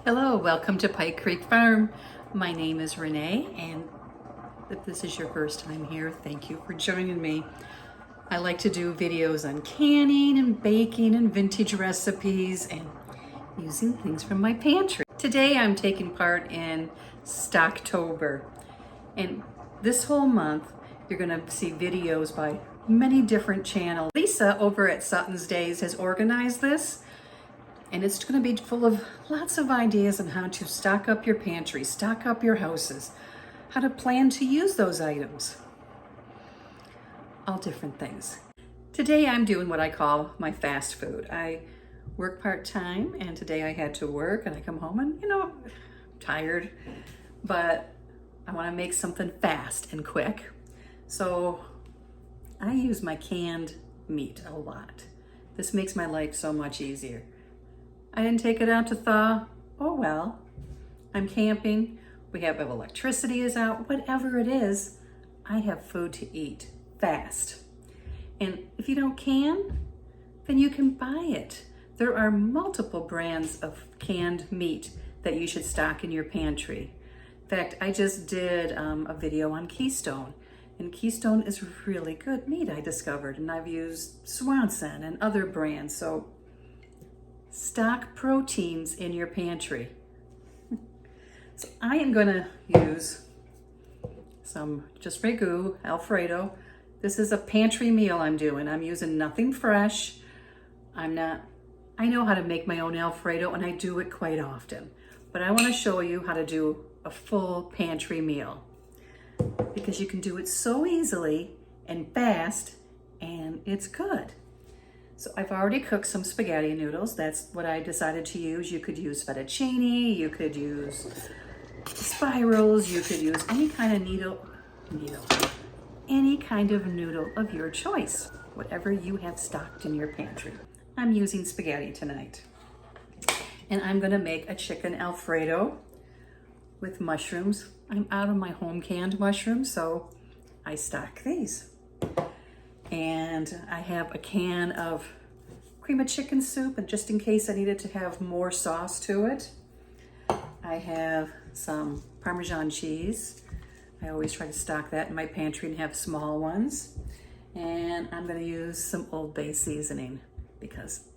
Hello, welcome to Pike Creek Farm. My name is Renee, and if this is your first time here, thank you for joining me. I like to do videos on canning and baking and vintage recipes and using things from my pantry. Today I'm taking part in Stocktober, and this whole month you're going to see videos by many different channels. Lisa over at Sutton's Days has organized this, and it's going to be full of lots of ideas on how to stock up your pantry, stock up your houses, how to plan to use those items. All different things. Today I'm doing what I call my fast food. I work part-time, and today I had to work, and I come home and, I'm tired, but I want to make something fast and quick. So I use my canned meat a lot. This makes my life so much easier. I didn't take it out to thaw. Oh well. I'm camping. We have electricity is out. Whatever it is, I have food to eat fast. And if you don't can, then you can buy it. There are multiple brands of canned meat that you should stock in your pantry. In fact, I just did a video on Keystone, and Keystone is really good meat, I discovered, and I've used Swanson and other brands. So stock proteins in your pantry. So I am going to use some just ragu, Alfredo. This is a pantry meal I'm doing. I'm using nothing fresh. I know how to make my own Alfredo, and I do it quite often. But I want to show you how to do a full pantry meal, because you can do it so easily and fast, and it's good. So I've already cooked some spaghetti noodles. That's what I decided to use. You could use fettuccine, you could use spirals, you could use any kind of any kind of noodle of your choice, whatever you have stocked in your pantry. I'm using spaghetti tonight. And I'm gonna make a chicken Alfredo with mushrooms. I'm out of my home canned mushrooms, so I stock these. And I have a can of cream of chicken soup, and just in case I needed to have more sauce to it. I have some Parmesan cheese. I always try to stock that in my pantry and have small ones. And I'm going to use some Old Bay seasoning because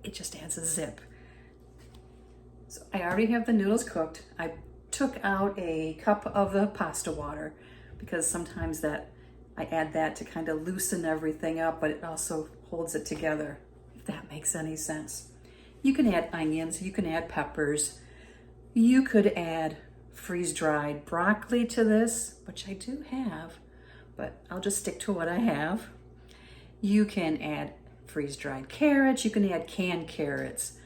it just adds a zip. So I already have the noodles cooked. I took out a cup of the pasta water because sometimes I add that to kind of loosen everything up, but it also holds it together, if that makes any sense. You can add onions, you can add peppers, you could add freeze-dried broccoli to this, which I do have, but I'll just stick to what I have. You can add freeze-dried carrots, you can add canned carrots.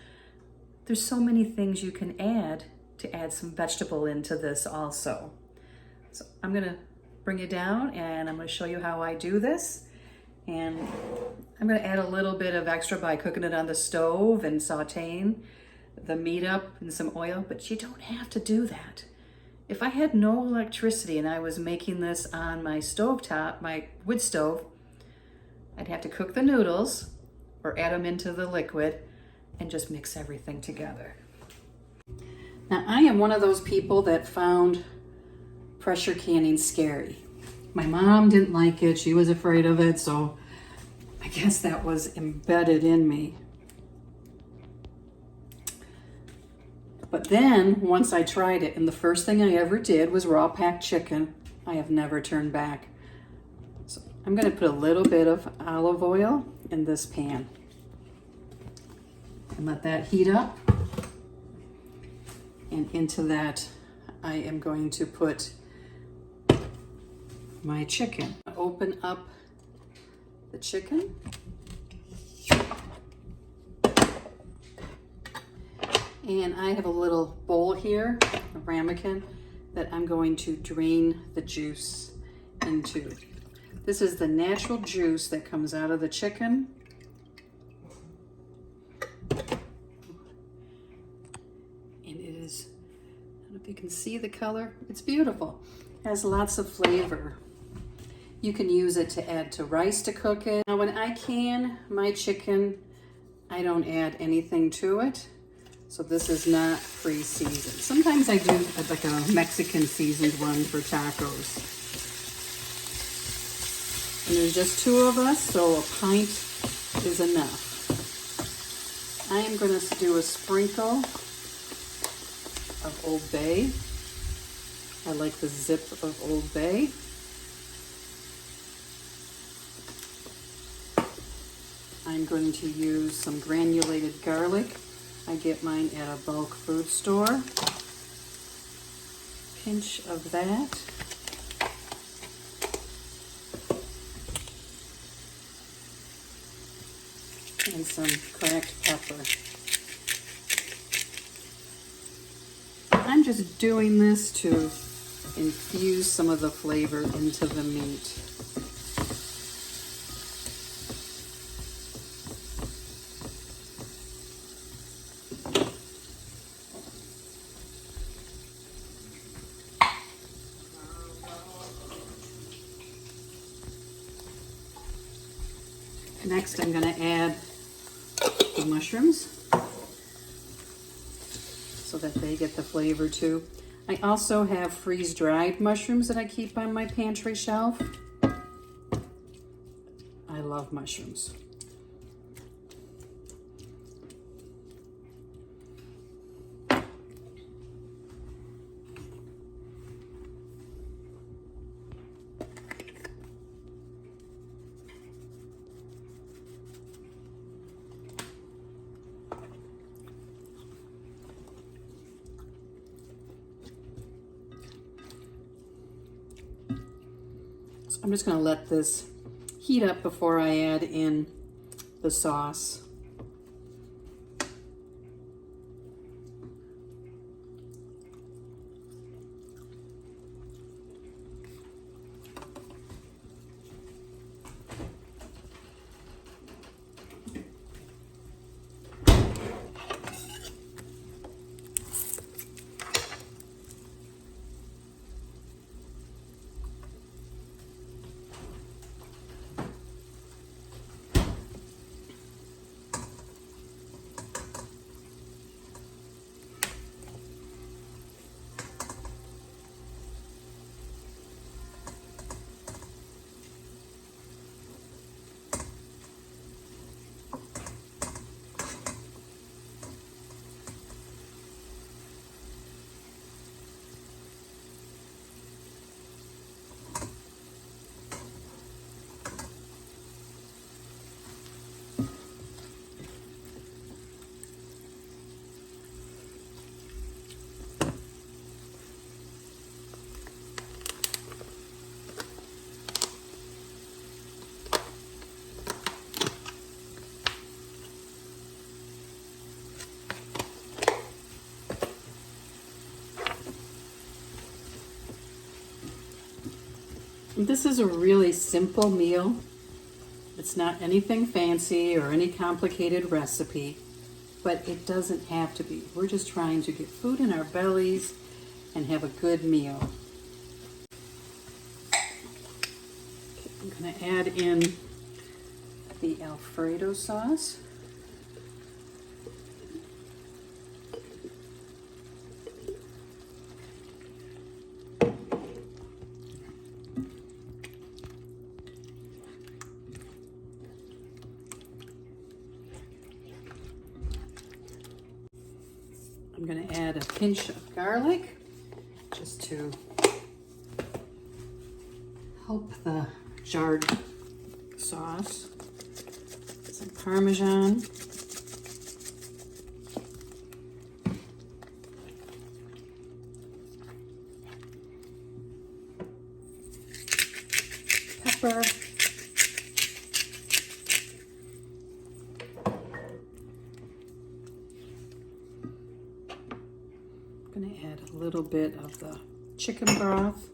There's so many things you can add to add some vegetable into this also. So I'm gonna bring it down, and I'm going to show you how I do this. And I'm going to add a little bit of extra by cooking it on the stove and sauteing the meat up in some oil, but you don't have to do that. If I had no electricity and I was making this on my stovetop, my wood stove, I'd have to cook the noodles or add them into the liquid and just mix everything together. Now, I am one of those people that found pressure canning scary. My mom didn't like it. She was afraid of it, so I guess that was embedded in me. But then once I tried it, and the first thing I ever did was raw packed chicken, I have never turned back. So I'm going to put a little bit of olive oil in this pan and let that heat up. And into that I am going to put my chicken. Open up the chicken. And I have a little bowl here, a ramekin, that I'm going to drain the juice into. This is the natural juice that comes out of the chicken. And it is, I don't know if you can see the color, it's beautiful. It has lots of flavor. You can use it to add to rice to cook it. Now when I can my chicken, I don't add anything to it. So this is not pre-seasoned. Sometimes I do like a Mexican seasoned one for tacos. And there's just 2 of us, so a pint is enough. I am going to do a sprinkle of Old Bay. I like the zip of Old Bay. I'm going to use some granulated garlic. I get mine at a bulk food store. Pinch of that. And some cracked pepper. I'm just doing this to infuse some of the flavor into the meat. Next, I'm going to add the mushrooms so that they get the flavor too. I also have freeze-dried mushrooms that I keep on my pantry shelf. I love mushrooms. I'm just going to let this heat up before I add in the sauce. This is a really simple meal. It's not anything fancy or any complicated recipe, but it doesn't have to be. We're just trying to get food in our bellies and have a good meal. Okay, I'm going to add in the Alfredo sauce. I'm going to add a pinch of garlic just to help the jarred sauce. Some Parmesan. Pepper. I'm going to add a little bit of the chicken broth.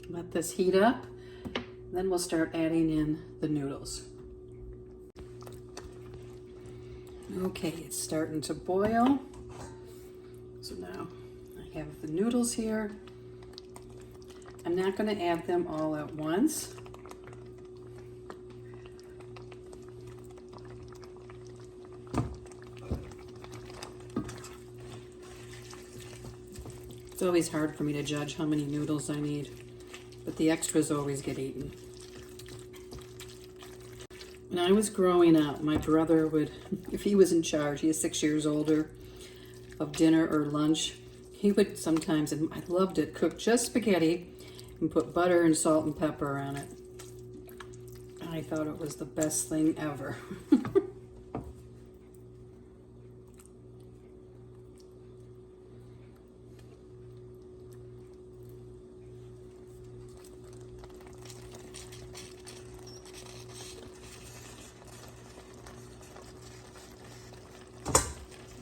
Let this heat up, then we'll start adding in the noodles. Okay, it's starting to boil. So now I have the noodles here. I'm not going to add them all at once. always hard for me to judge how many noodles I need, but the extras always get eaten. When I was growing up, my brother would, if he was in charge, he is 6 years older, of dinner or lunch, he would sometimes, and I loved it, cook just spaghetti and put butter and salt and pepper on it. I thought it was the best thing ever.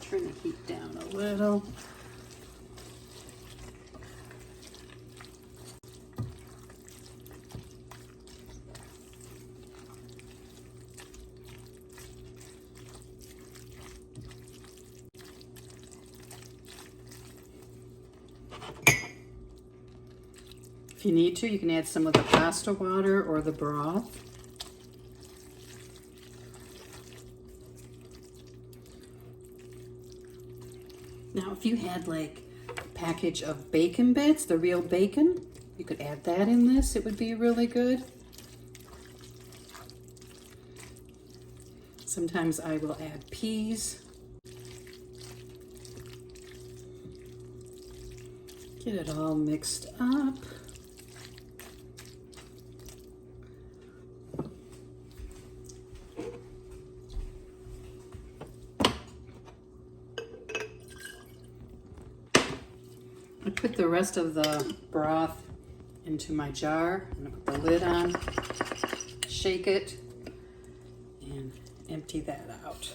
Turn the heat down a little. If you need to, you can add some of the pasta water or the broth. Now, if you had like a package of bacon bits, the real bacon, you could add that in this. It would be really good. Sometimes I will add peas. Get it all mixed up. I put the rest of the broth into my jar. I'm gonna put the lid on, shake it, and empty that out.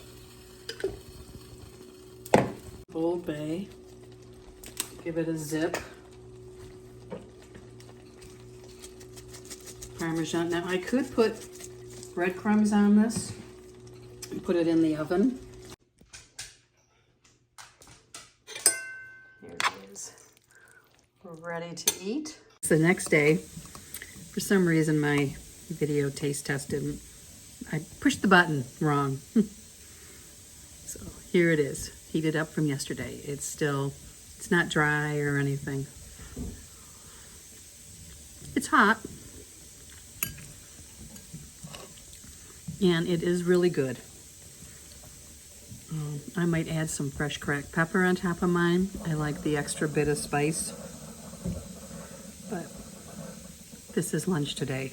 Old Bay, give it a zip. Parmesan. Now I could put breadcrumbs on this and put it in the oven. Here it is. We're ready to eat. It's the next day. For some reason my video taste test didn't. I pushed the button wrong. So here it is, heated up from yesterday. It's not dry or anything. It's hot. And it is really good. I might add some fresh cracked pepper on top of mine. I like the extra bit of spice. But this is lunch today.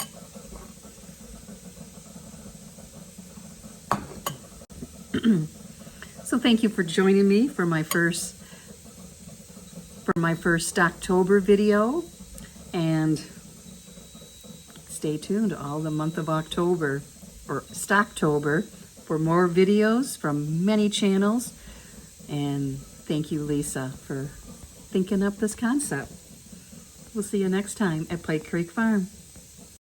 So thank you for joining me for my first Stocktober video, and stay tuned all the month of October or Stocktober for more videos from many channels. And thank you, Lisa, for thinking up this concept. We'll see you next time at Pike Creek Farm.